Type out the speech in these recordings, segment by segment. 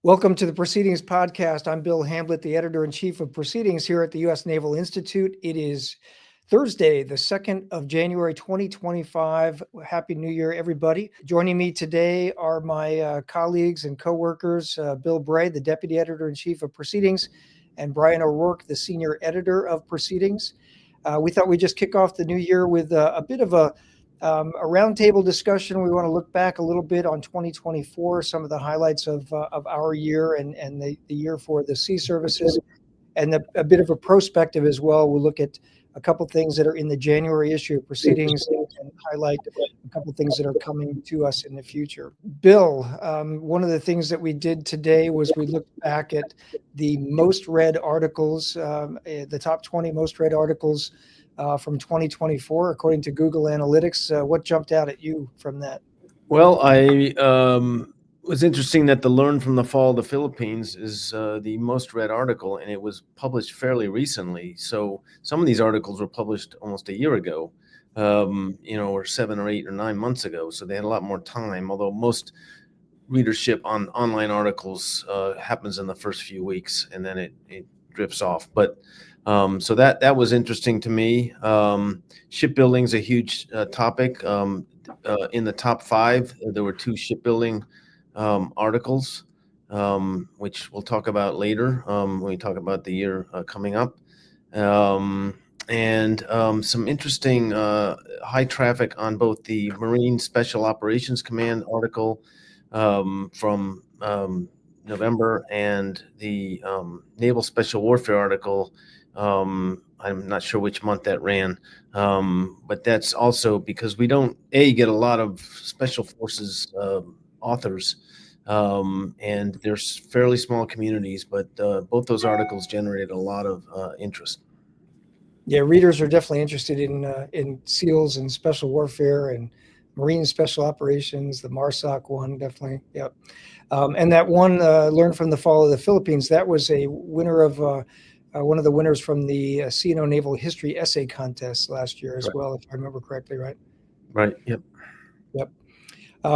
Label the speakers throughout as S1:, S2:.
S1: Welcome to the Proceedings Podcast. I'm Bill Hamblet, the editor-in-chief of Proceedings here at the U.S. Naval Institute. It is Thursday, the 2nd of January, 2025. Happy New Year, everybody. Joining me today are my colleagues and co-workers, Bill Bray, the deputy editor-in-chief of Proceedings, and Brian O'Rourke, the senior editor of Proceedings. We thought we'd just kick off the new year with a bit of a roundtable discussion. We want to look back a little bit on 2024, some of the highlights of our year and the year for the sea services, and a bit of a prospective as well. We'll look at a couple things that are in the January issue of Proceedings and highlight a couple things that are coming to us in the future. Bill, one of the things that we did today was we looked back at the most read articles, the top 20 most read articles from 2024, according to Google Analytics. What jumped out at you from that?
S2: Well, was interesting that the Learn from the Fall of the Philippines is the most read article, and it was published fairly recently. So some of these articles were published almost a year ago, or 7 or 8 or 9 months ago. So they had a lot more time, although most readership on online articles happens in the first few weeks, and then it drifts off. But so that was interesting to me. Shipbuilding's a huge topic. In the top 5, there were 2 shipbuilding articles, which we'll talk about later when we talk about the year coming up. And some interesting high traffic on both the Marine Special Operations Command article from November and the Naval Special Warfare article. I'm not sure which month that ran, but that's also because we don't get a lot of Special Forces authors, and there's fairly small communities, but both those articles generated a lot of interest.
S1: Yeah, readers are definitely interested in SEALs and Special Warfare and Marine Special Operations. The MARSOC one, definitely, yep. And that one, Learn from the Fall of the Philippines, that was a winner of one of the winners from the CNO Naval History Essay Contest last year as well, if I remember correctly, right?
S2: Right, yep.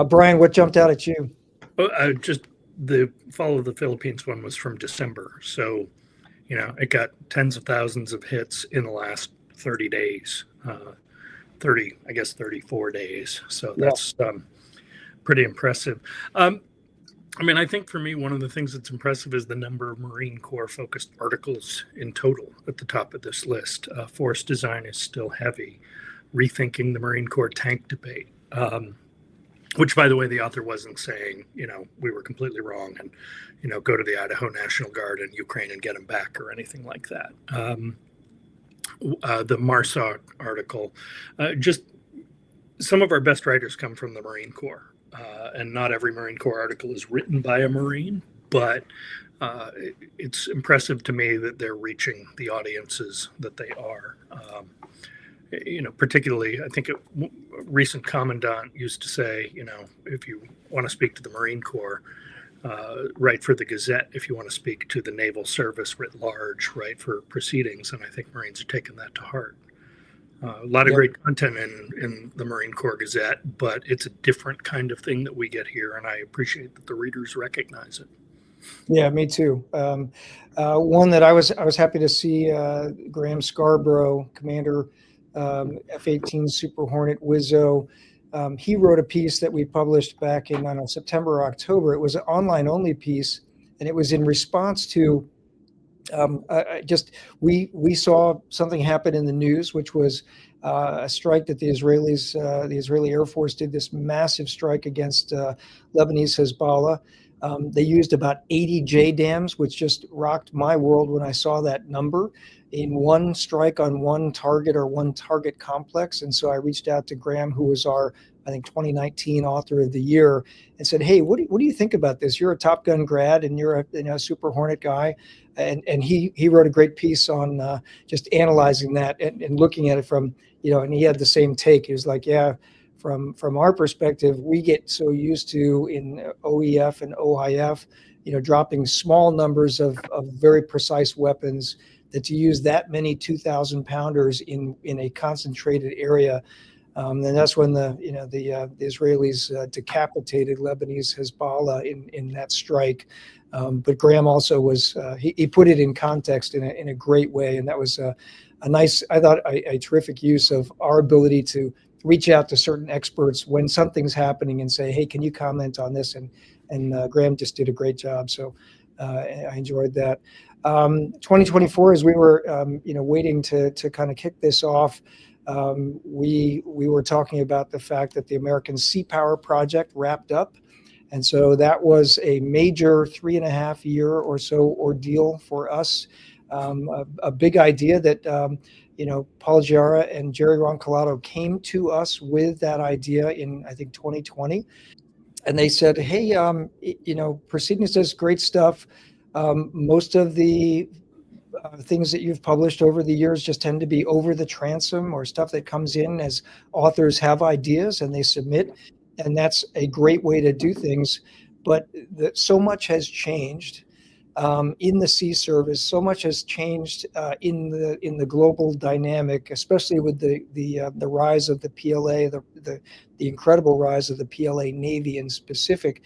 S1: Brian, what jumped out at you?
S3: Well, just the Fall of the Philippines one was from December. So, it got tens of thousands of hits in the last 30 days, 34 days. So that's pretty impressive. I think for me, one of the things that's impressive is the number of Marine Corps focused articles in total at the top of this list. Force design is still heavy. Rethinking the Marine Corps tank debate, which, by the way, the author wasn't saying, we were completely wrong and, go to the Idaho National Guard in Ukraine and get them back or anything like that. The MARSOC article, just some of our best writers come from the Marine Corps. And not every Marine Corps article is written by a Marine, but it's impressive to me that they're reaching the audiences that they are. Particularly, I think a recent commandant used to say, if you want to speak to the Marine Corps, write for the Gazette. If you want to speak to the Naval Service writ large, write for Proceedings. And I think Marines are taking that to heart. A lot of great content in the Marine Corps Gazette, but it's a different kind of thing that we get here, and I appreciate that the readers recognize it.
S1: Yeah, me too. One that I was happy to see, Graham Scarborough, Commander, F-18 Super Hornet Wizzo. He wrote a piece that we published back in September or October. It was an online-only piece, and it was in response to we saw something happen in the news, which was a strike that the Israeli Air Force did, this massive strike against Lebanese Hezbollah. They used about 80 JDAMs, which just rocked my world when I saw that number in one strike on one target or one target complex. And so I reached out to Graham, who was our, I think, 2019 Author of the Year, and said, hey, what do you think about this? You're a Top Gun grad and you're a Super Hornet guy. And he wrote a great piece on just analyzing that and looking at it from, and he had the same take. He was like, yeah, from our perspective, we get so used to in OEF and OIF, dropping small numbers of very precise weapons, that to use that many 2,000 pounders in a concentrated area And that's when the Israelis decapitated Lebanese Hezbollah in that strike. But Graham also was, he put it in context in a great way. And that was a nice, I thought, a terrific use of our ability to reach out to certain experts when something's happening and say, hey, can you comment on this? And Graham just did a great job. So I enjoyed that. 2024, as we were, waiting to kind of kick this off, we were talking about the fact that the American Sea Power Project wrapped up. And so that was a major 3.5 year or so ordeal for us. A big idea that, Paul Giara and Jerry Roncollato came to us with that idea in, I think, 2020. And they said, hey, Proceedings does great stuff. Most of the things that you've published over the years just tend to be over the transom or stuff that comes in as authors have ideas and they submit. And that's a great way to do things. But so much has changed in the sea service. So much has changed in the global dynamic, especially with the rise of the PLA, the incredible rise of the PLA Navy in specific.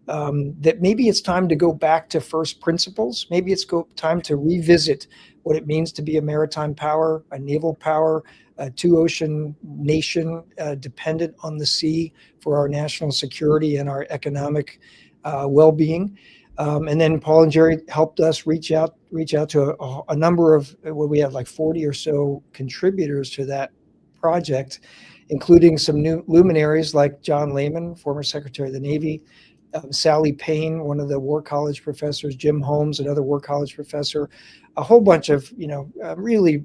S1: That maybe it's time to go back to first principles. Maybe it's time to revisit what it means to be a maritime power, a naval power, a two-ocean nation dependent on the sea for our national security and our economic well-being. And then Paul and Jerry helped us reach out to a number of, we have like 40 or so contributors to that project, including some new luminaries like John Lehman, former Secretary of the Navy, Sally Payne, one of the War College professors, Jim Holmes, another War College professor, a whole bunch of, really,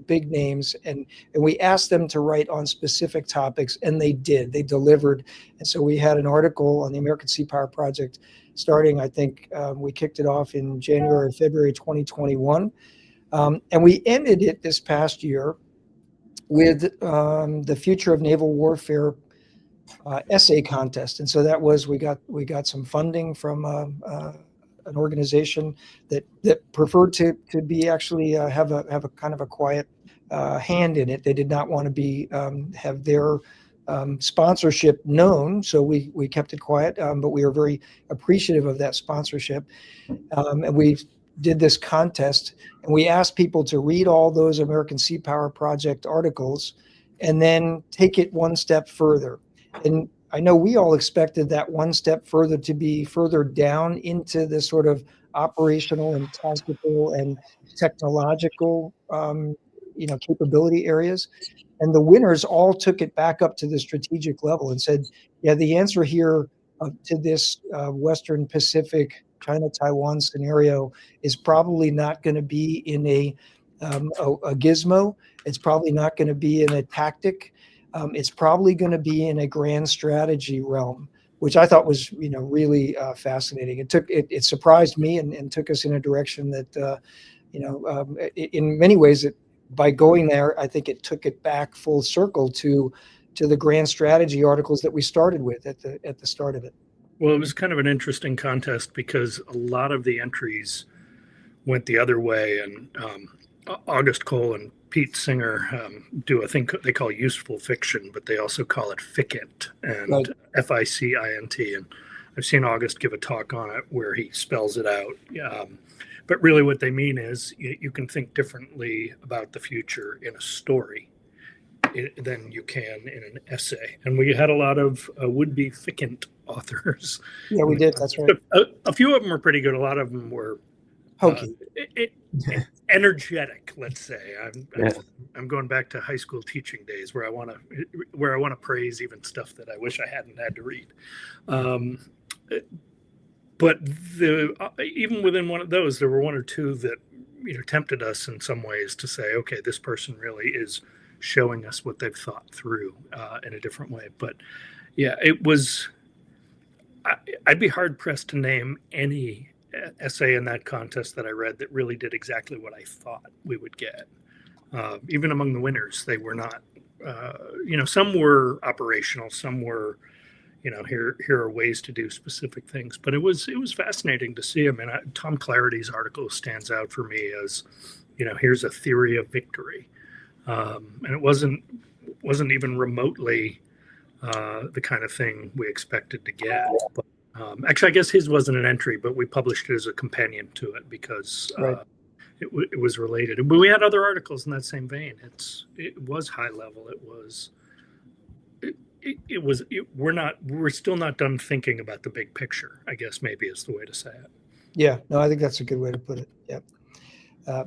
S1: big names. And we asked them to write on specific topics, and they did. They delivered. And so we had an article on the American Sea Power Project starting, I think, we kicked it off in January, February 2021. And we ended it this past year with the Future of Naval Warfare essay contest. And so that was, we got some funding from an organization that preferred to be actually have a kind of a quiet hand in it. They did not want to be have their sponsorship known, so we kept it quiet, but we are very appreciative of that sponsorship. And we did this contest, and we asked people to read all those American Sea Power Project articles and then take it one step further. And I know we all expected that one step further to be further down into the sort of operational and tactical and technological, capability areas. And the winners all took it back up to the strategic level and said, yeah, the answer here to this Western Pacific, China-Taiwan scenario is probably not going to be in a gizmo. It's probably not going to be in a tactic. It's probably going to be in a grand strategy realm, which I thought was, really fascinating. It surprised me and took us in a direction that, in many ways, by going there, I think it took it back full circle to the grand strategy articles that we started with at the start of it.
S3: Well, it was kind of an interesting contest because a lot of the entries went the other way, and August Cole and Pete Singer do a thing they call useful fiction, but they also call it FICINT, and right. FICINT. And I've seen August give a talk on it where he spells it out. But really what they mean is you can think differently about the future in a story than you can in an essay. And we had a lot of would-be FICINT authors.
S1: Yeah, we did. That's right.
S3: A few of them were pretty good. A lot of them were
S1: hokey.
S3: Energetic, let's say. I'm going back to high school teaching days where I want to praise even stuff that I wish I hadn't had to read. But even within one of those, there were one or two that tempted us in some ways to say, okay, this person really is showing us what they've thought through in a different way. But yeah, it was. I'd be hard pressed to name any essay in that contest that I read that really did exactly what I thought we would get. Even among the winners, they were not. Some were operational, some were. Here are ways to do specific things, but it was fascinating to see. I mean, Tom Clarity's article stands out for me as, here's a theory of victory, and it wasn't even remotely the kind of thing we expected to get. But Actually, I guess his wasn't an entry, but we published it as a companion to it because
S1: Right.
S3: it was related. But we had other articles in that same vein. It was high level. We're still not done thinking about the big picture, I guess maybe is the way to say it.
S1: Yeah, no, I think that's a good way to put it. Yep.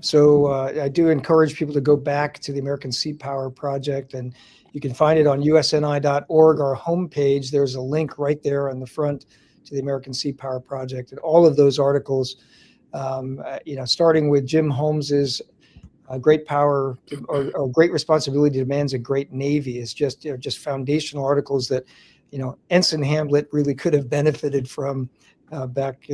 S1: So I do encourage people to go back to the American Sea Power Project, and you can find it on usni.org, our homepage. There's a link right there on the front to the American Sea Power Project, and all of those articles, starting with Jim Holmes's great power or great responsibility demands a great Navy, is just foundational articles that Ensign Hamblet really could have benefited from back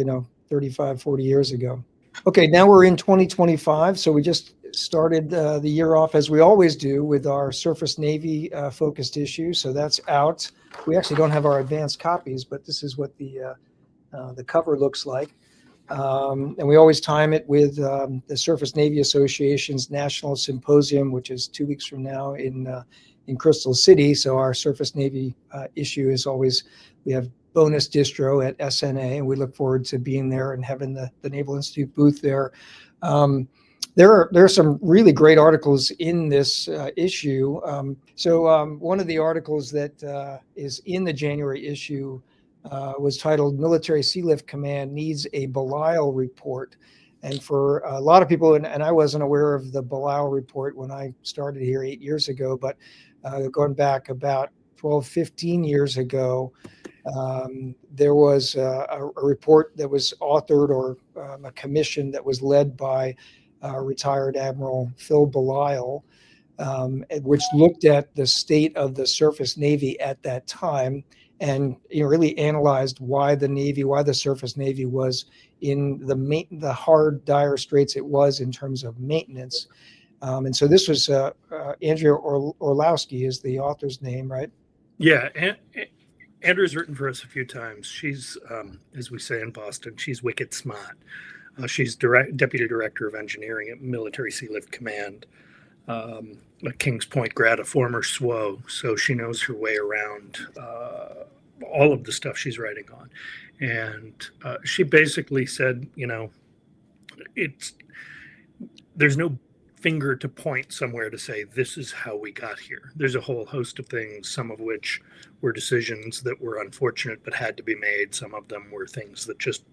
S1: 35, 40 years ago. Okay, now we're in 2025, so we just started the year off as we always do with our Surface Navy focused issue. So that's out. We actually don't have our advanced copies, but this is what the cover looks like. And we always time it with the Surface Navy Association's National Symposium, which is 2 weeks from now in Crystal City. So our Surface Navy issue is always, we have bonus distro at SNA, and we look forward to being there and having the Naval Institute booth there. There are some really great articles in this issue. So one of the articles that is in the January issue was titled "Military Sea Lift Command Needs a Belial Report." And for a lot of people, and I wasn't aware of the Belial report when I started here 8 years ago, but going back about 12, 15 years ago, there was a report that was authored, or a commission that was led by retired Admiral Phil Belial, which looked at the state of the surface Navy at that time, and really analyzed why the surface Navy was in the hard, dire straits it was in terms of maintenance. And so this was Andrea Orlowski is the author's name, right?
S3: Yeah, Andrew's written for us a few times. She's, as we say in Boston, she's wicked smart. She's Deputy Director of Engineering at Military Sea Lift Command, a Kings Point grad, a former SWO, so she knows her way around all of the stuff she's writing on. And she basically said, there's no finger to point somewhere to say this is how we got here. There's a whole host of things, some of which were decisions that were unfortunate but had to be made. Some of them were things that just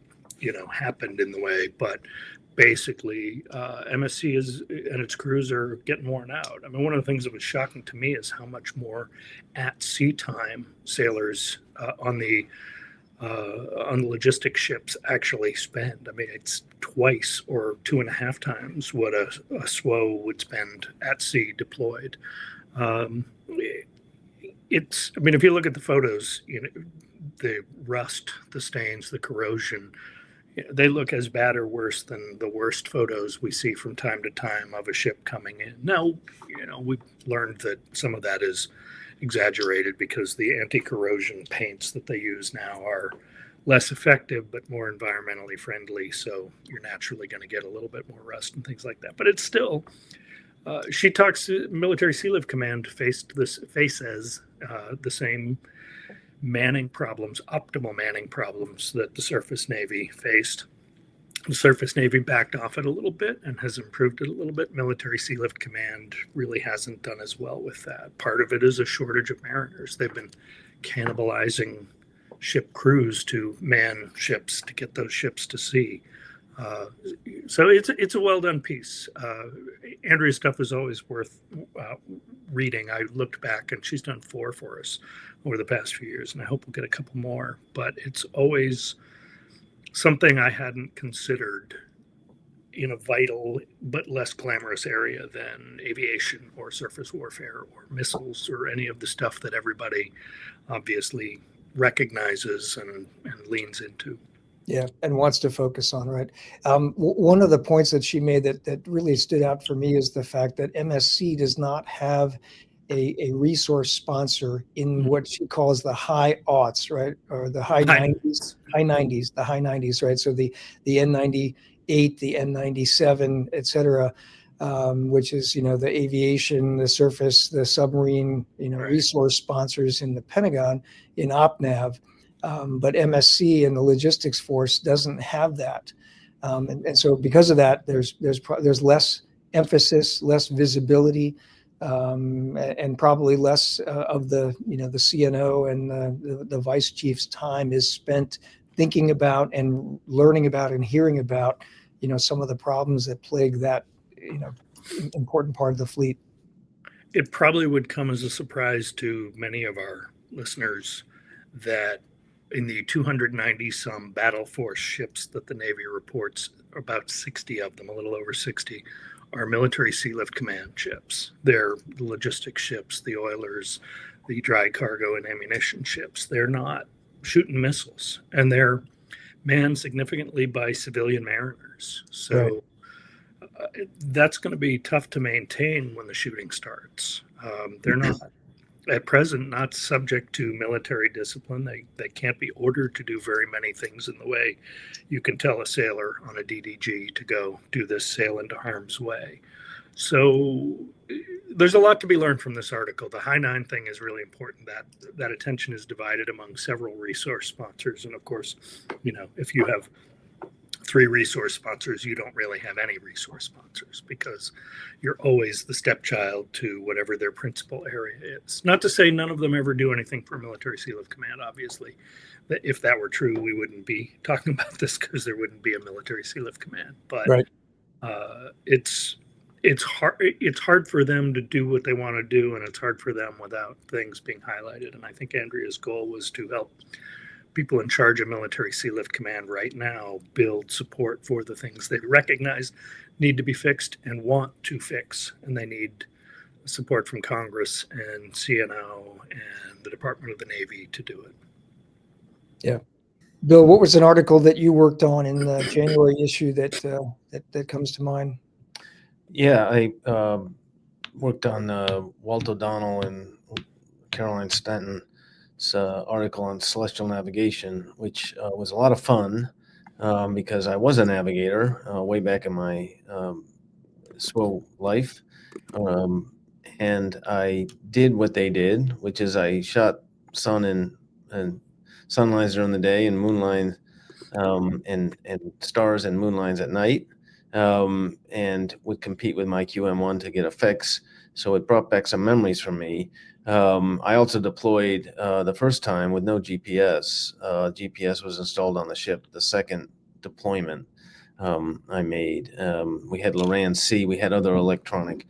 S3: happened in the way. But basically, MSC and its crews are getting worn out. I mean, one of the things that was shocking to me is how much more at sea time sailors on the logistic ships actually spend. I mean, it's twice or 2.5 times what a SWO would spend at sea deployed. If you look at the photos, the rust, the stains, the corrosion, they look as bad or worse than the worst photos we see from time to time of a ship coming in. Now, we've learned that some of that is exaggerated because the anti-corrosion paints that they use now are less effective but more environmentally friendly, so you're naturally going to get a little bit more rust and things like that. But it's still, she talks, Military Sea Lift Command faces the same optimal manning problems that the Surface Navy faced. The Surface Navy backed off it a little bit and has improved it a little bit. Military Sea Lift Command really hasn't done as well with that. Part of it is a shortage of mariners. They've been cannibalizing ship crews to man ships to get those ships to sea. So it's a well done piece. Andrea's stuff is always worth reading. I looked back and she's done 4 for us over the past few years, and I hope we'll get a couple more. But it's always something I hadn't considered in a vital but less glamorous area than aviation or surface warfare or missiles or any of the stuff that everybody obviously recognizes and leans into.
S1: Yeah, and wants to focus on, right? One of the points that she made that really stood out for me is the fact that MSC does not have a resource sponsor in what she calls the high aughts, right? Or the high 90s, right? So the N98, the N97, et cetera, which is, the aviation, the surface, the submarine,
S3: Right.
S1: resource sponsors in the Pentagon in OPNAV. but MSC and the logistics force doesn't have that. And so because of that, there's less emphasis, less visibility, and probably less of the CNO and the vice chief's time is spent thinking about and learning about and hearing about some of the problems that plague that important part of the fleet.
S3: It probably would come as a surprise to many of our listeners that in the 290 some battle force ships that the Navy reports, about 60 of them, a little over 60, are military Sea Lift Command ships. They're the logistics ships, the oilers, the dry cargo and ammunition ships. They're not shooting missiles, and they're manned significantly by civilian mariners. So that's going to be tough to maintain when the shooting starts. They're not, at present, not subject to military discipline. They can't be ordered to do very many things in the way you can tell a sailor on a DDG to go do this, sail into harm's way. So there's a lot to be learned from this article. The High Nine thing is really important. That attention is divided among several resource sponsors. And of course, if you have 3 resource sponsors, you don't really have any resource sponsors because you're always the stepchild to whatever their principal area is. Not to say none of them ever do anything for Military Sea Lift Command, obviously. If that were true, we wouldn't be talking about this because there wouldn't be a Military Sea Lift Command. But it's hard for them to do what they want to do, and it's hard for them without things being highlighted. And I think Andrea's goal was to help people in charge of Military Sea Lift Command right now build support for the things they recognize need to be fixed and want to fix. And they need support from Congress and CNO and the Department of the Navy to do it.
S1: Yeah. Bill, what was an article that you worked on in the January issue that comes to mind?
S2: Yeah, I worked on Walt O'Donnell and Caroline Stanton's article on celestial navigation, which was a lot of fun because I was a navigator way back in my SWO life. And I did what they did, which is I shot sun and sunlines during the day and moonline and stars and moonlines at night, and would compete with my QM1 to get effects. So it brought back some memories for me. I also deployed the first time with no GPS. GPS was installed on the ship the second deployment I made. We had Loran C. We had other electronic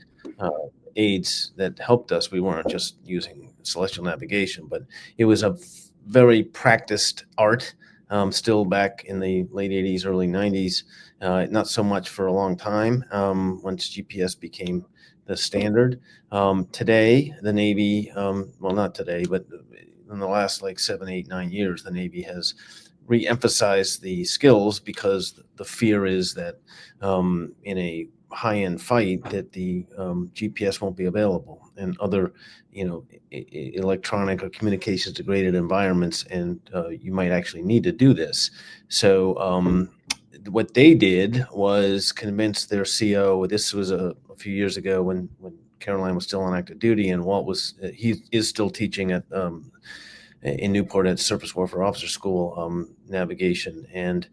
S2: aids that helped us. We weren't just using celestial navigation, but it was a very practiced art, still back in the late 80s, early 90s. Not so much for a long time once GPS became the standard. Today, the Navy, well, not today, but in the last 7, 8, 9 years, the Navy has re-emphasized the skills because the fear is that in a high-end fight that the GPS won't be available and other, electronic or communications degraded environments, and you might actually need to do this. So what they did was convince their CO. This was a few years ago when Caroline was still on active duty, and Walt he is still teaching at in Newport at Surface Warfare Officer School navigation, and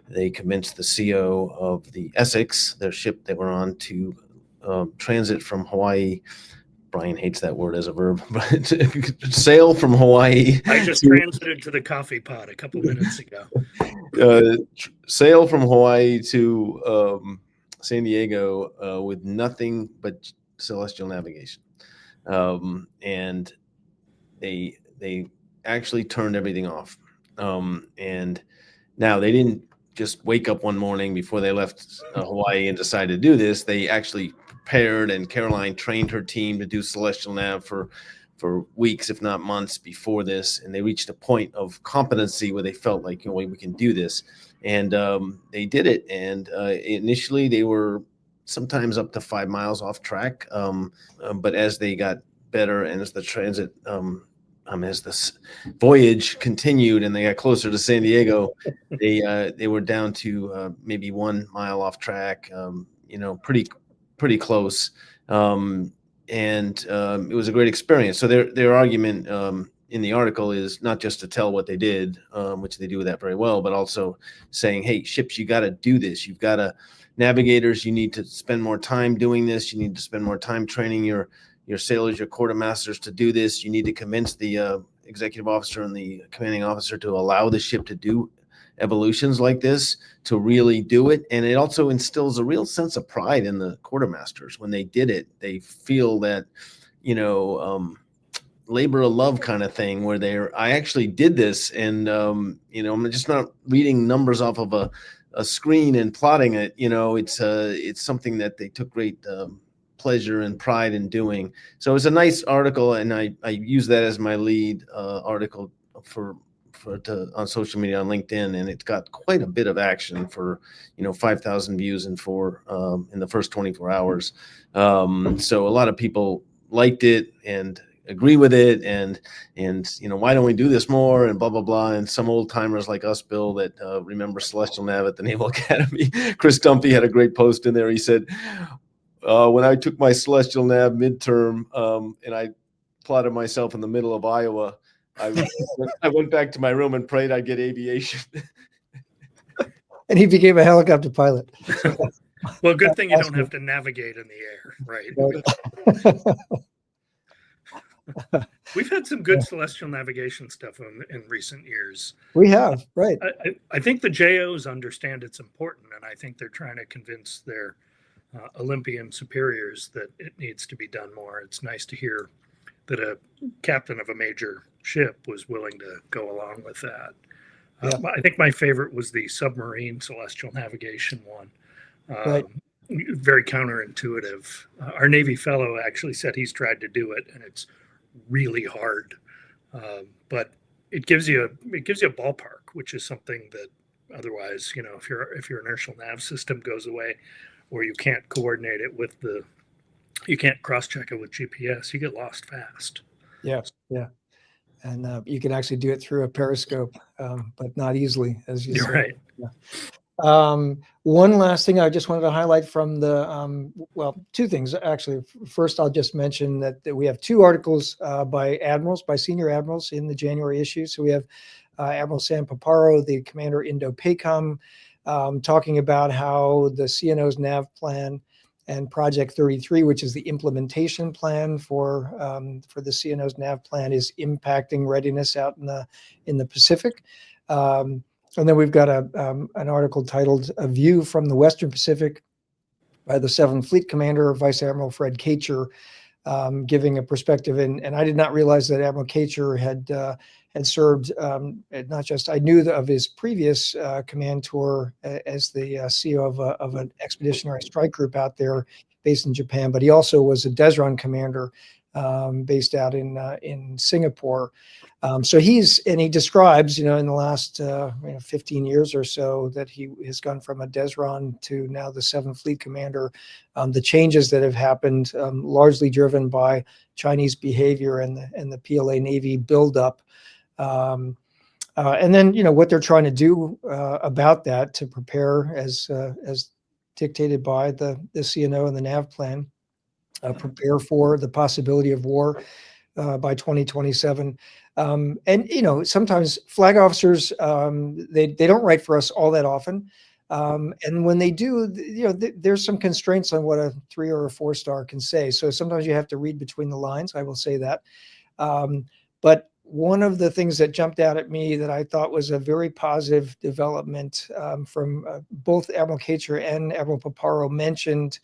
S2: they convinced the CO of the Essex, their ship they were on, to transit from Hawaii. Brian hates that word as a verb, but sail from Hawaii.
S3: I just transited to the coffee pot a couple minutes ago.
S2: Sail from Hawaii to San Diego with nothing but celestial navigation. And they actually turned everything off. And now they didn't just wake up one morning before they left Hawaii and decided to do this. They actually prepared, and Caroline trained her team to do celestial nav for weeks, if not months before this. And they reached a point of competency where they felt like, we can do this. And they did it. And initially they were sometimes up to 5 miles off track. But as they got better and as the transit, as this voyage continued and they got closer to San Diego, they were down to maybe 1 mile off track, pretty close. And it was a great experience. So their argument in the article is not just to tell what they did, which they do that very well, but also saying, hey, ships, you got to do this. You've got to, navigators, you need to spend more time doing this. You need to spend more time training your sailors, your quartermasters to do this. You need to convince the executive officer and the commanding officer to allow the ship to do evolutions like this, to really do it. And it also instills a real sense of pride in the quartermasters. When they did it, they feel that, labor of love kind of thing, where I actually did this, and I'm just not reading numbers off of a screen and plotting it. It's something that they took great pleasure and pride in doing. So it's a nice article, and I use that as my lead article on social media, on LinkedIn, and it's got quite a bit of action for 5,000 views in the first 24 hours. So a lot of people liked it and agree with it, and why don't we do this more, and blah blah blah. And some old timers like us, Bill, that remember Celestial Nav at the Naval Academy. Chris Dumpy had a great post in there. He said, when I took my Celestial Nav midterm and I plotted myself in the middle of Iowa, I went back to my room and prayed I'd get aviation.
S1: And he became a helicopter pilot.
S3: Well, good thing you don't have to navigate in the air, right? We've had some good celestial navigation stuff in recent years.
S1: We have, right.
S3: I think the JOs understand it's important, and I think they're trying to convince their Olympian superiors that it needs to be done more. It's nice to hear that a captain of a major ship was willing to go along with that. I think my favorite was the submarine celestial navigation one.
S1: Right.
S3: Very counterintuitive. Our Navy fellow actually said he's tried to do it, and it's really hard. But it gives you a ballpark, which is something that otherwise, if your inertial nav system goes away, or you can't coordinate it you can't cross-check it with GPS, you get lost fast.
S1: Yeah. And you can actually do it through a periscope, but not easily, as you
S3: You're
S1: said.
S3: right.
S1: Yeah. One last thing I just wanted to highlight from two things, actually. First, I'll just mention that we have two articles by senior admirals in the January issue. So we have Admiral Sam Paparo, the commander Indo-PACOM, talking about how the CNO's NAV plan and Project 33, which is the implementation plan for the CNO's NAV plan, is impacting readiness out in the Pacific. And then we've got an article titled "A View from the Western Pacific" by the 7th Fleet Commander, Vice Admiral Fred Kacher, giving a perspective. And I did not realize that Admiral Kacher had served, not just, I knew of his previous command tour as the CEO of an expeditionary strike group out there based in Japan, but he also was a Desron commander based out in Singapore. So he describes, in the last 15 years or so, that he has gone from a Desron to now the 7th Fleet Commander. The changes that have happened, largely driven by Chinese behavior and the PLA Navy buildup. And then, what they're trying to do about that to prepare as dictated by the CNO and the NAV plan, prepare for the possibility of war by 2027. And sometimes flag officers, they don't write for us all that often. And when they do, there's some constraints on what a 3 or a 4 star can say. So sometimes you have to read between the lines. I will say that. But one of the things that jumped out at me that I thought was a very positive development from both Admiral Kacher and Admiral Paparo mentioned,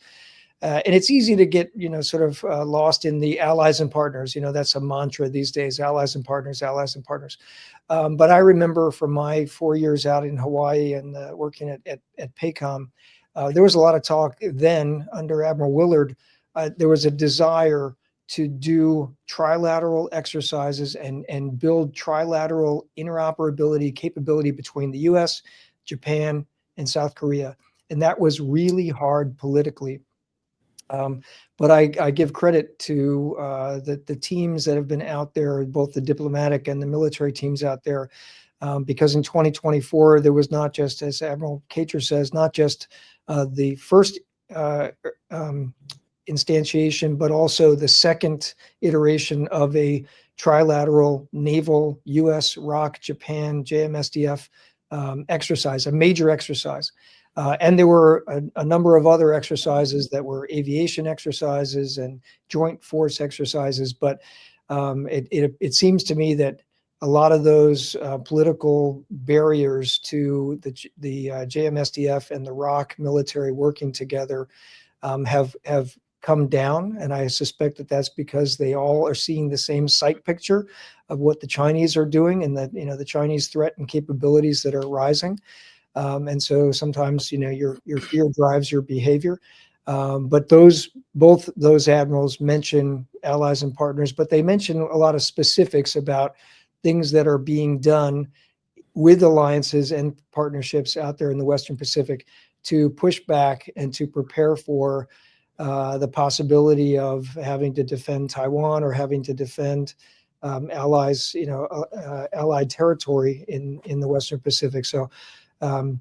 S1: and it's easy to get, sort of lost in the allies and partners. That's a mantra these days, allies and partners, allies and partners. But I remember from my 4 years out in Hawaii and working at PACOM, there was a lot of talk then under Admiral Willard. There was a desire to do trilateral exercises and build trilateral interoperability capability between the US, Japan, and South Korea. And that was really hard politically. But I give credit to the teams that have been out there, both the diplomatic and the military teams out there, because in 2024, there was not just, as Admiral Kacher says, not just the first instantiation, but also the second iteration of a trilateral naval U.S., ROC, Japan, JMSDF exercise, a major exercise. And there were a number of other exercises that were aviation exercises and joint force exercises. But it seems to me that a lot of those political barriers to the JMSDF and the ROC military working together have come down, and I suspect that that's because they all are seeing the same sight picture of what the Chinese are doing and that the Chinese threat and capabilities that are rising. And so sometimes your fear drives your behavior. But both those admirals mention allies and partners, but they mention a lot of specifics about things that are being done with alliances and partnerships out there in the Western Pacific to push back and to prepare for the possibility of having to defend Taiwan or having to defend allies, allied territory in the Western Pacific. So I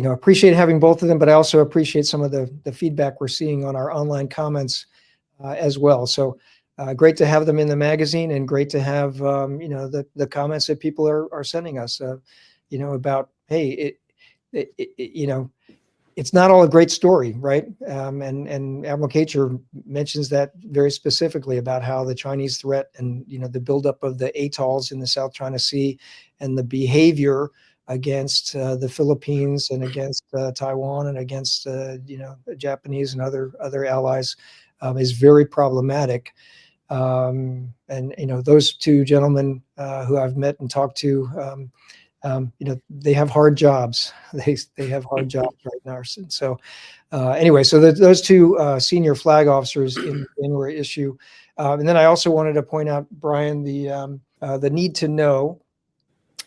S1: appreciate having both of them, but I also appreciate some of the feedback we're seeing on our online comments as well. So great to have them in the magazine, and great to have the comments that people are sending us. About, hey, it's not all a great story, right? And Admiral Kacher mentions that very specifically about how the Chinese threat and the buildup of the atolls in the South China Sea and the behavior against the Philippines and against Taiwan and against the Japanese and other allies is very problematic. And those two gentlemen who I've met and talked to, they have hard jobs. They have hard jobs right now. And so anyway, so those two senior flag officers in the January issue. And then I also wanted to point out, Brian, the need to know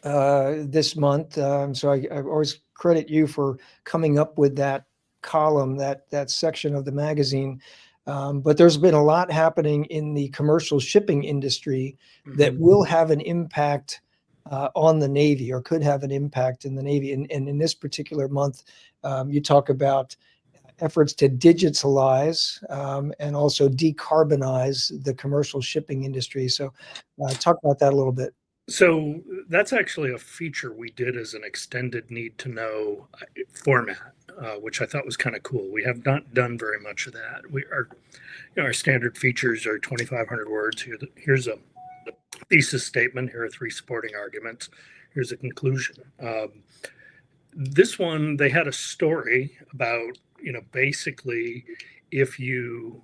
S1: this month. So I always credit you for coming up with that column, that section of the magazine. But there's been a lot happening in the commercial shipping industry that will have an impact on the Navy, or could have an impact in the Navy. And in this particular month, you talk about efforts to digitalize and also decarbonize the commercial shipping industry. So talk about that a little bit.
S3: So that's actually a feature we did as an extended need to know format, which I thought was kind of cool. We have not done very much of that. Our standard features are 2,500 words. Here's a thesis statement. Here are 3 supporting arguments. Here's a conclusion. This one, they had a story about, basically if you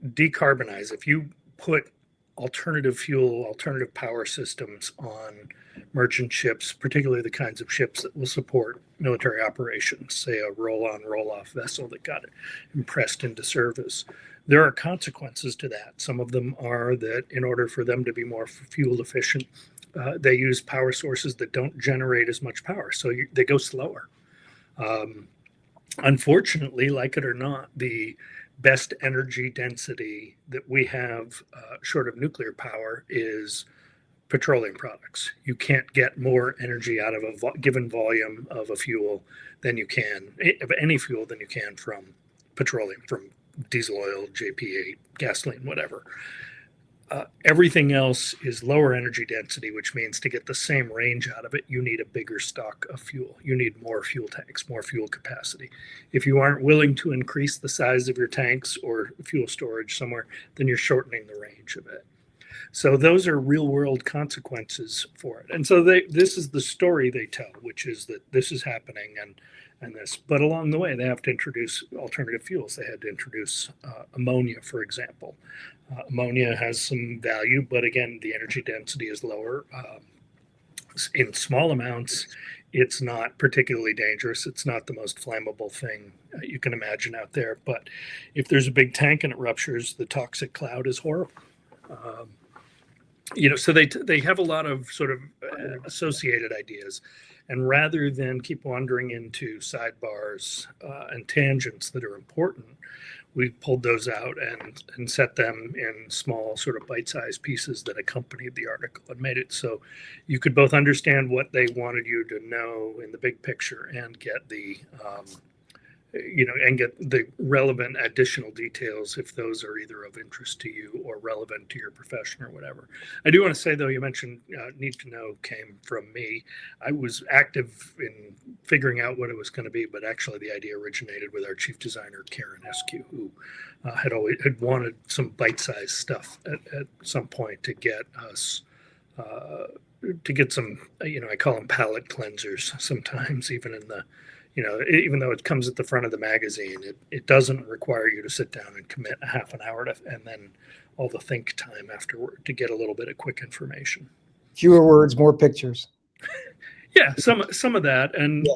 S3: decarbonize, if you put alternative fuel, alternative power systems on merchant ships, particularly the kinds of ships that will support military operations, say a roll-on, roll-off vessel that got impressed into service. There are consequences to that. Some of them are that in order for them to be more fuel efficient, they use power sources that don't generate as much power, so they go slower. Unfortunately, like it or not, the best energy density that we have short of nuclear power is petroleum products. You can't get more energy out of a given volume of a fuel than you can, of any fuel, than you can from petroleum, from diesel oil, JP8, gasoline, whatever. Everything else is lower energy density, which means to get the same range out of it, you need a bigger stock of fuel. You need more fuel tanks, more fuel capacity. If you aren't willing to increase the size of your tanks or fuel storage somewhere, then you're shortening the range of it. So those are real world consequences for it. And so this is the story they tell, which is that this is happening and this. But along the way, they have to introduce alternative fuels. They had to introduce ammonia, for example. Ammonia has some value, but again, the energy density is lower. In small amounts, it's not particularly dangerous. It's not the most flammable thing you can imagine out there. But if there's a big tank and it ruptures, the toxic cloud is horrible. So they have a lot of sort of associated ideas. And rather than keep wandering into sidebars and tangents that are important, we pulled those out and set them in small sort of bite-sized pieces that accompanied the article and made it so you could both understand what they wanted you to know in the big picture and get the and get the relevant additional details if those are either of interest to you or relevant to your profession or whatever. I do want to say, though, you mentioned need to know came from me. I was active in figuring out what it was going to be, but actually the idea originated with our chief designer, Karen Eskew, who had wanted some bite-sized stuff at some point to get us to get some, I call them palate cleansers sometimes, even in the, even though it comes at the front of the magazine, it doesn't require you to sit down and commit a half an hour and then all the think time afterward to get a little bit of quick information.
S1: Fewer words, more pictures.
S3: Yeah, some of that. And,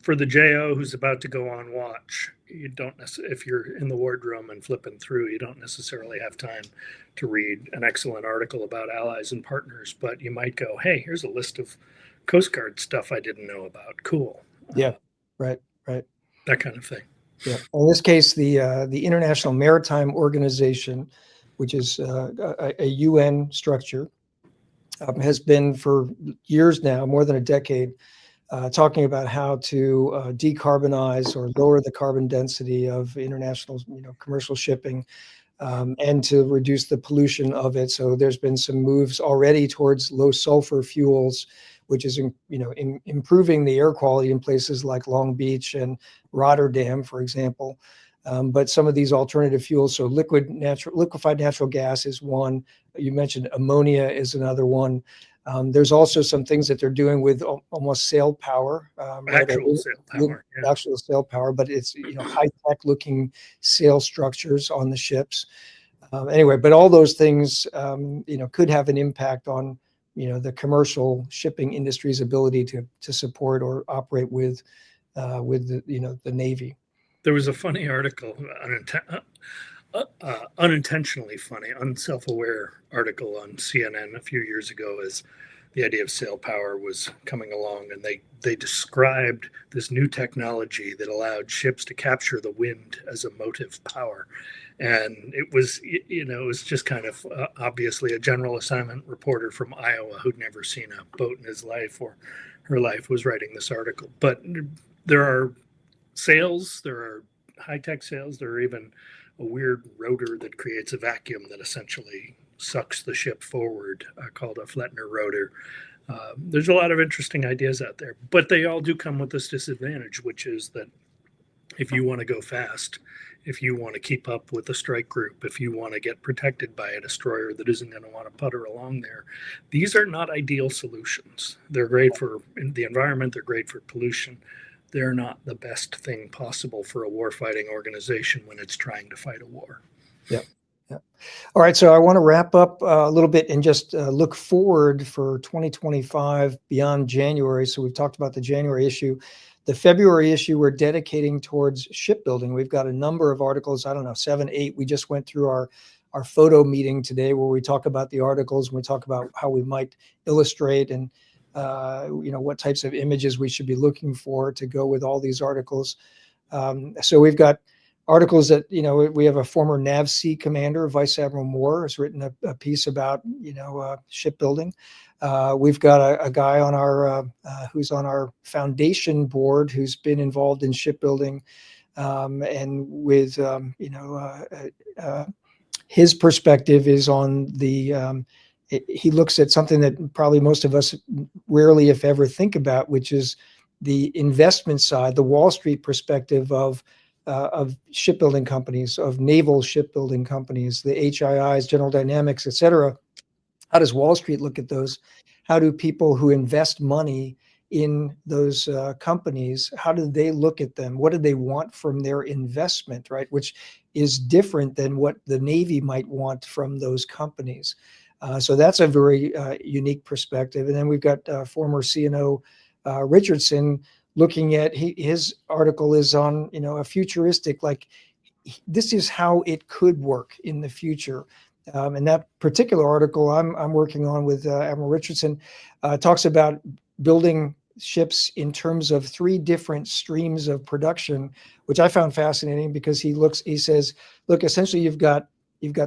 S3: for the JO who's about to go on watch, you don't if you're in the wardroom and flipping through, you don't necessarily have time to read an excellent article about allies and partners, but you might go, hey, here's a list of Coast Guard stuff I didn't know about. Cool.
S1: Yeah, right.
S3: That kind of thing.
S1: Yeah. In this case, the International Maritime Organization, which is a UN structure, has been for years now, more than a decade, talking about how to decarbonize or lower the carbon density of international, commercial shipping, and to reduce the pollution of it. So there's been some moves already towards low sulfur fuels, which is, improving the air quality in places like Long Beach and Rotterdam, for example. But some of these alternative fuels, so liquefied natural gas is one. You mentioned ammonia is another one. There's also some things that they're doing with almost sail power.
S3: Actual
S1: sail power, but it's high-tech looking sail structures on the ships. Anyway, but all those things could have an impact on the commercial shipping industry's ability to support or operate with the Navy.
S3: There was a funny article, unintentionally funny, unself-aware article on CNN a few years ago as the idea of sail power was coming along, and they described this new technology that allowed ships to capture the wind as a motive power. And it was just kind of obviously a general assignment reporter from Iowa who'd never seen a boat in his life or her life was writing this article. But there are sails, there are high-tech sails, there are even a weird rotor that creates a vacuum that essentially sucks the ship forward, called a Flettner rotor. There's a lot of interesting ideas out there, but they all do come with this disadvantage, which is that if you want to go fast, if you want to keep up with the strike group, if you want to get protected by a destroyer that isn't going to want to putter along there, these are not ideal solutions. They're great for the environment, they're great for pollution. They're not the best thing possible for a warfighting organization when it's trying to fight a war.
S1: Yeah. All right. So I want to wrap up a little bit and just look forward for 2025 beyond January. So we've talked about the January issue. The February issue we're dedicating towards shipbuilding. We've got a number of articles, 7, 8. We just went through our photo meeting today where we talk about the articles and we talk about how we might illustrate and what types of images we should be looking for to go with all these articles. So we've got articles that, we have a former NAVSEA commander, Vice Admiral Moore, has written a piece about, shipbuilding. We've got a guy on our who's on our foundation board who's been involved in shipbuilding, and with his perspective is on the he looks at something that probably most of us rarely, if ever, think about, which is the investment side, the Wall Street perspective of shipbuilding companies, of naval shipbuilding companies, the HIIs, General Dynamics, et cetera. How does Wall Street look at those? How do people who invest money in those companies, how do they look at them? What do they want from their investment, right? Which is different than what the Navy might want from those companies. So that's a very unique perspective. And then we've got former CNO Richardson looking at his article is on, a futuristic, like this is how it could work in the future. And that particular article I'm working on with Admiral Richardson talks about building ships in terms of 3 different streams of production, which I found fascinating because he says, look, essentially you've got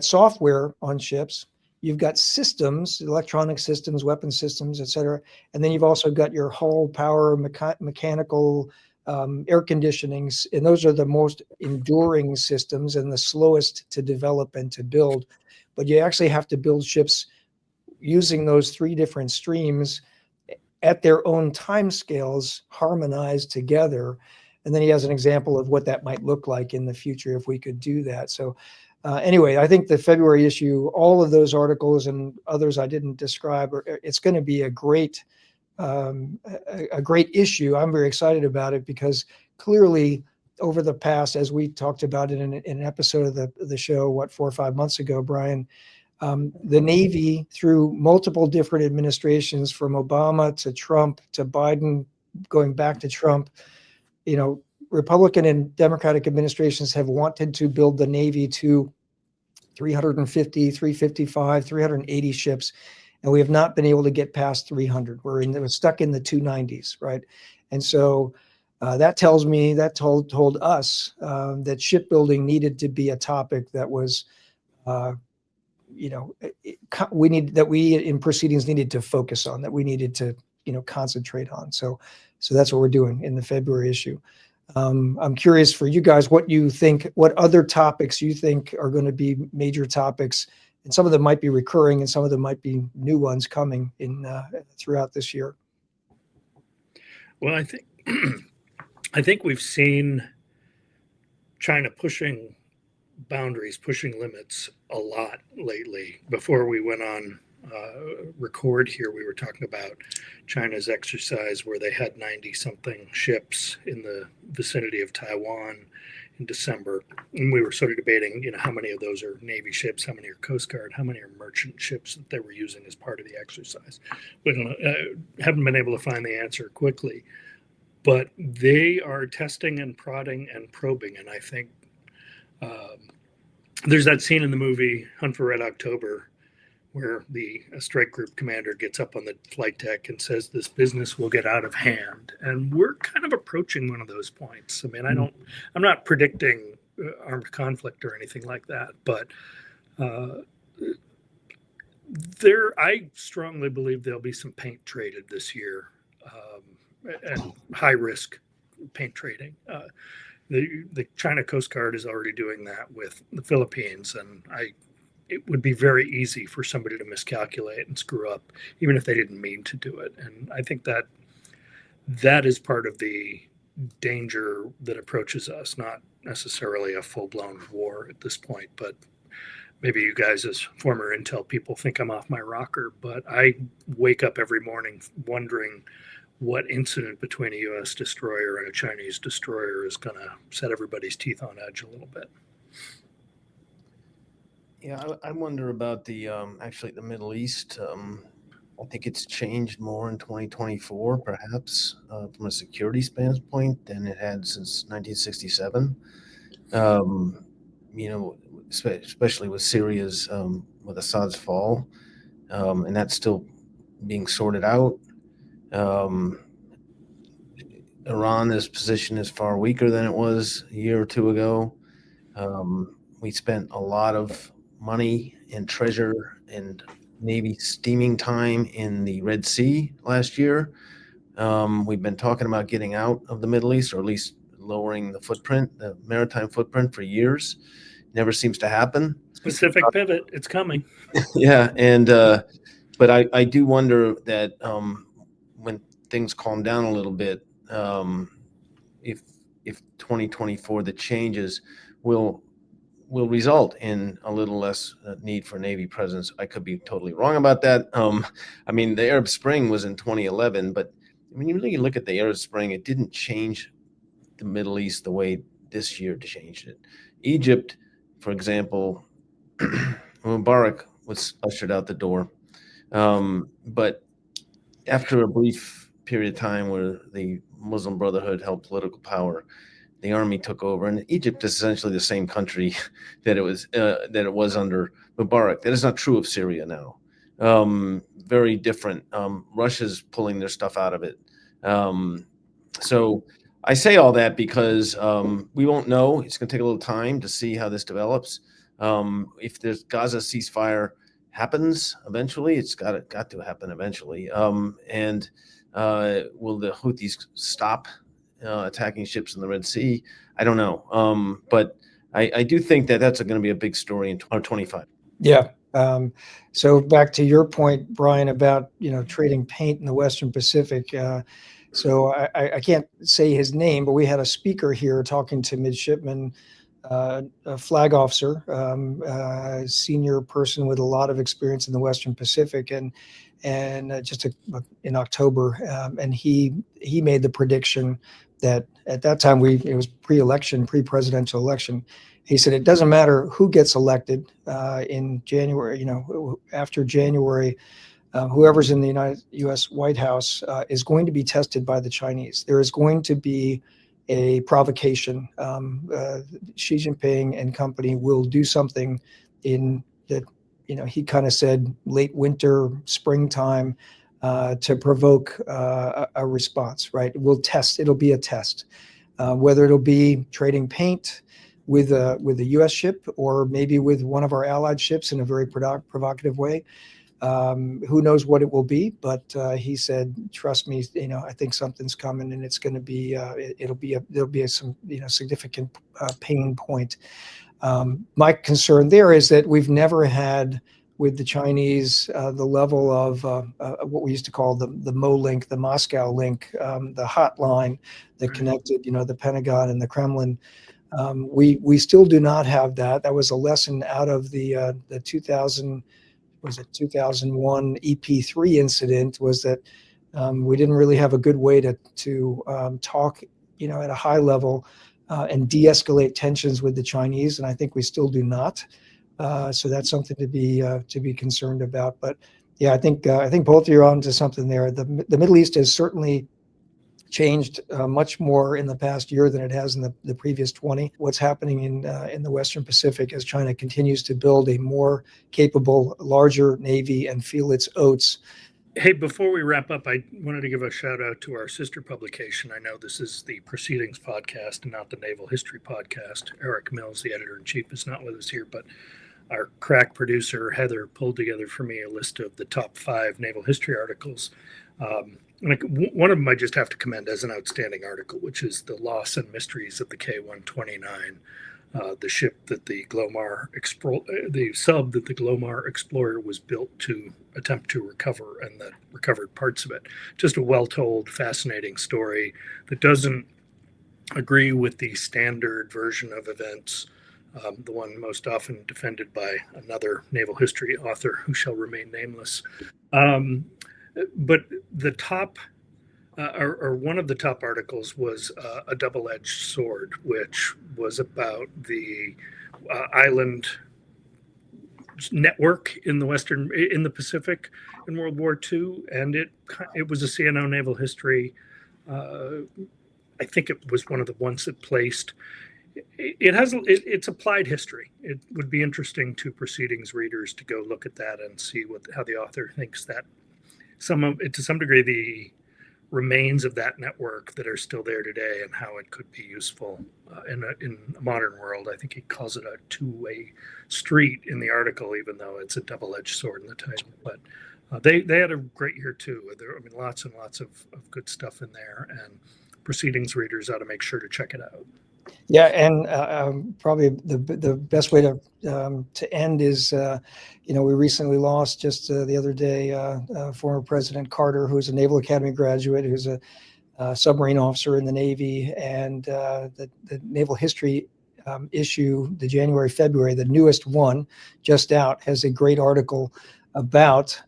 S1: software on ships. You've got systems, electronic systems, weapon systems, et cetera. And then you've also got your hull power, mechanical air conditionings, and those are the most enduring systems and the slowest to develop and to build. But you actually have to build ships using those three different streams at their own time scales, harmonized together. And then he has an example of what that might look like in the future if we could do that. So anyway, I think the February issue, all of those articles and others I didn't describe, it's going to be a great issue. I'm very excited about it because clearly over the past, as we talked about it in an episode of the show, 4 or 5 months ago, Brian, the Navy, through multiple different administrations, from Obama to Trump to Biden, going back to Trump, Republican and Democratic administrations have wanted to build the Navy to 350, 355, 380 ships, and we have not been able to get past 300. We're stuck in the 290s, right? And so that told us that shipbuilding needed to be a topic that was, we in proceedings needed to focus on, that we needed to, concentrate on. So that's what we're doing in the February issue. I'm curious for you guys what you think, what other topics you think are going to be major topics, and some of them might be recurring and some of them might be new ones coming in throughout this year.
S3: Well, I think we've seen China pushing boundaries, pushing limits a lot lately. Before we went on record here, we were talking about China's exercise where they had 90-something ships in the vicinity of Taiwan in December. And we were sort of debating, how many of those are Navy ships, how many are Coast Guard, how many are merchant ships that they were using as part of the exercise. We haven't been able to find the answer quickly. But they are testing and prodding and probing. And I think there's that scene in the movie Hunt for Red October where a strike group commander gets up on the flight deck and says, this business will get out of hand. And we're kind of approaching one of those points. I mean, I'm not predicting armed conflict or anything like that, but I strongly believe there'll be some paint traded this year, and high risk paint trading. The China Coast Guard is already doing that with the Philippines, and it would be very easy for somebody to miscalculate and screw up, even if they didn't mean to do it. And I think that is part of the danger that approaches us, not necessarily a full-blown war at this point, but maybe you guys as former intel people think I'm off my rocker, but I wake up every morning wondering what incident between a U.S. destroyer and a Chinese destroyer is going to set everybody's teeth on edge a little bit.
S2: Yeah, I wonder about actually the Middle East. I think it's changed more in 2024, perhaps, from a security standpoint than it had since 1967. Especially with Syria's, with Assad's fall, and that's still being sorted out. Iran's position is far weaker than it was a year or two ago. We spent a lot of money and treasure and Navy steaming time in the Red Sea last year. We've been talking about getting out of the Middle East, or at least lowering the maritime footprint, for years. Never seems to happen.
S3: Specific pivot, it's coming.
S2: Yeah, and but I do wonder that when things calm down a little bit, if 2024 the changes will result in a little less need for Navy presence. I could be totally wrong about that. I mean, the Arab Spring was in 2011, but when you really look at the Arab Spring, it didn't change the Middle East the way this year changed it. Egypt, for example, Mubarak was ushered out the door. But after a brief period of time where the Muslim Brotherhood held political power, the army took over, and Egypt is essentially the same country that it was under Mubarak. That is not true of Syria now. Very different. Russia's pulling their stuff out of it. So I say all that because we won't know. It's going to take a little time to see how this develops. If there's Gaza ceasefire happens eventually, it's got to happen eventually. And will the Houthis stop attacking ships in the Red Sea. I don't know. But I do think that that's going to be a big story in 2025.
S1: Yeah. So back to your point, Brian, about, trading paint in the Western Pacific. So I can't say his name, but we had a speaker here talking to midshipmen, a flag officer, senior person with a lot of experience in the Western Pacific, and just in October, and he made the prediction that at that time it was pre-presidential election. He said it doesn't matter who gets elected in January. After January, whoever's in the U.S. White House is going to be tested by the Chinese. There is going to be a provocation. Xi Jinping and company will do something in that, he kind of said late winter, springtime, to provoke a response, right? It'll be a test, whether it'll be trading paint with a U.S. ship or maybe with one of our allied ships in a very provocative way. Who knows what it will be, but he said, trust me, I think something's coming, and it's going to be, there'll be some, significant pain point. My concern there is that we've never had with the Chinese the level of what we used to call the Mo link, the Moscow link, the hotline that connected, the Pentagon and the Kremlin. We still do not have that. That was a lesson out of the 2001 EP3 incident, was that we didn't really have a good way to talk, at a high level and de-escalate tensions with the Chinese, and I think we still do not. So that's something to be concerned about. But yeah, I think both of you are onto something there. The Middle East has certainly changed much more in the past year than it has in the previous 20. What's happening in the Western Pacific as China continues to build a more capable, larger Navy and feel its oats.
S3: Hey, before we wrap up, I wanted to give a shout out to our sister publication. I know this is the Proceedings podcast and not the Naval History podcast. Eric Mills, the editor-in-chief, is not with us here, but our crack producer, Heather, pulled together for me a list of the top 5 naval history articles. One of them I just have to commend as an outstanding article, which is The Loss and Mysteries of the K-129, the ship that the sub that the Glomar Explorer was built to attempt to recover, and the recovered parts of it. Just a well-told, fascinating story that doesn't agree with the standard version of events, the one most often defended by another naval history author who shall remain nameless. But the top, or one of the top articles was A Double-Edged Sword, which was about the island network in the Pacific in World War II, and it was a CNO Naval History. I think it was one of the ones that placed. It's applied history. It would be interesting to Proceedings readers to go look at that and see how the author thinks that to some degree, the remains of that network that are still there today and how it could be useful in a modern world. I think he calls it a two-way street in the article, even though it's a double-edged sword in the title. But they had a great year too. Lots and lots of good stuff in there, and Proceedings readers ought to make sure to check it out.
S1: Yeah, and probably the best way to end is, we recently lost just the other day former President Carter, who's a Naval Academy graduate, who's a submarine officer in the Navy, and the Naval History issue, the January-February, the newest one, just out, has a great article about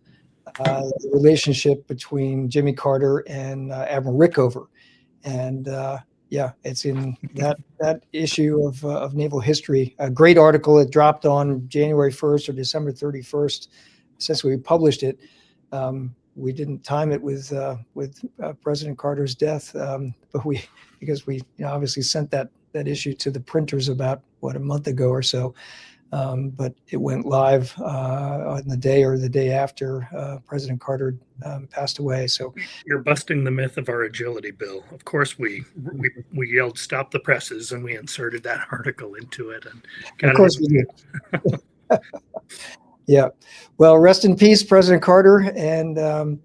S1: the relationship between Jimmy Carter and Admiral Rickover, and yeah, it's in that issue of Naval History. A great article. It dropped on January 1st or December 31st. Since we published it, we didn't time it with President Carter's death, but because we obviously sent that issue to the printers about a month ago or so. But it went live on the day or the day after President Carter passed away. So
S3: you're busting the myth of our agility, Bill. Of course, we yelled "Stop the presses" and we inserted that article into it. And
S1: of course we did. Yeah. Well, rest in peace, President Carter. And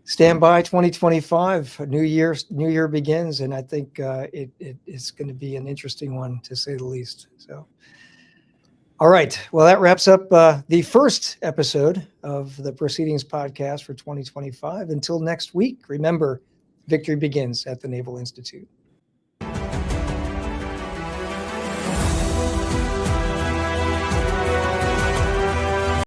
S1: stand by 2025. New year begins, and I think it is going to be an interesting one, to say the least. So, all right. Well, that wraps up the first episode of the Proceedings podcast for 2025. Until next week, remember, victory begins at the Naval Institute.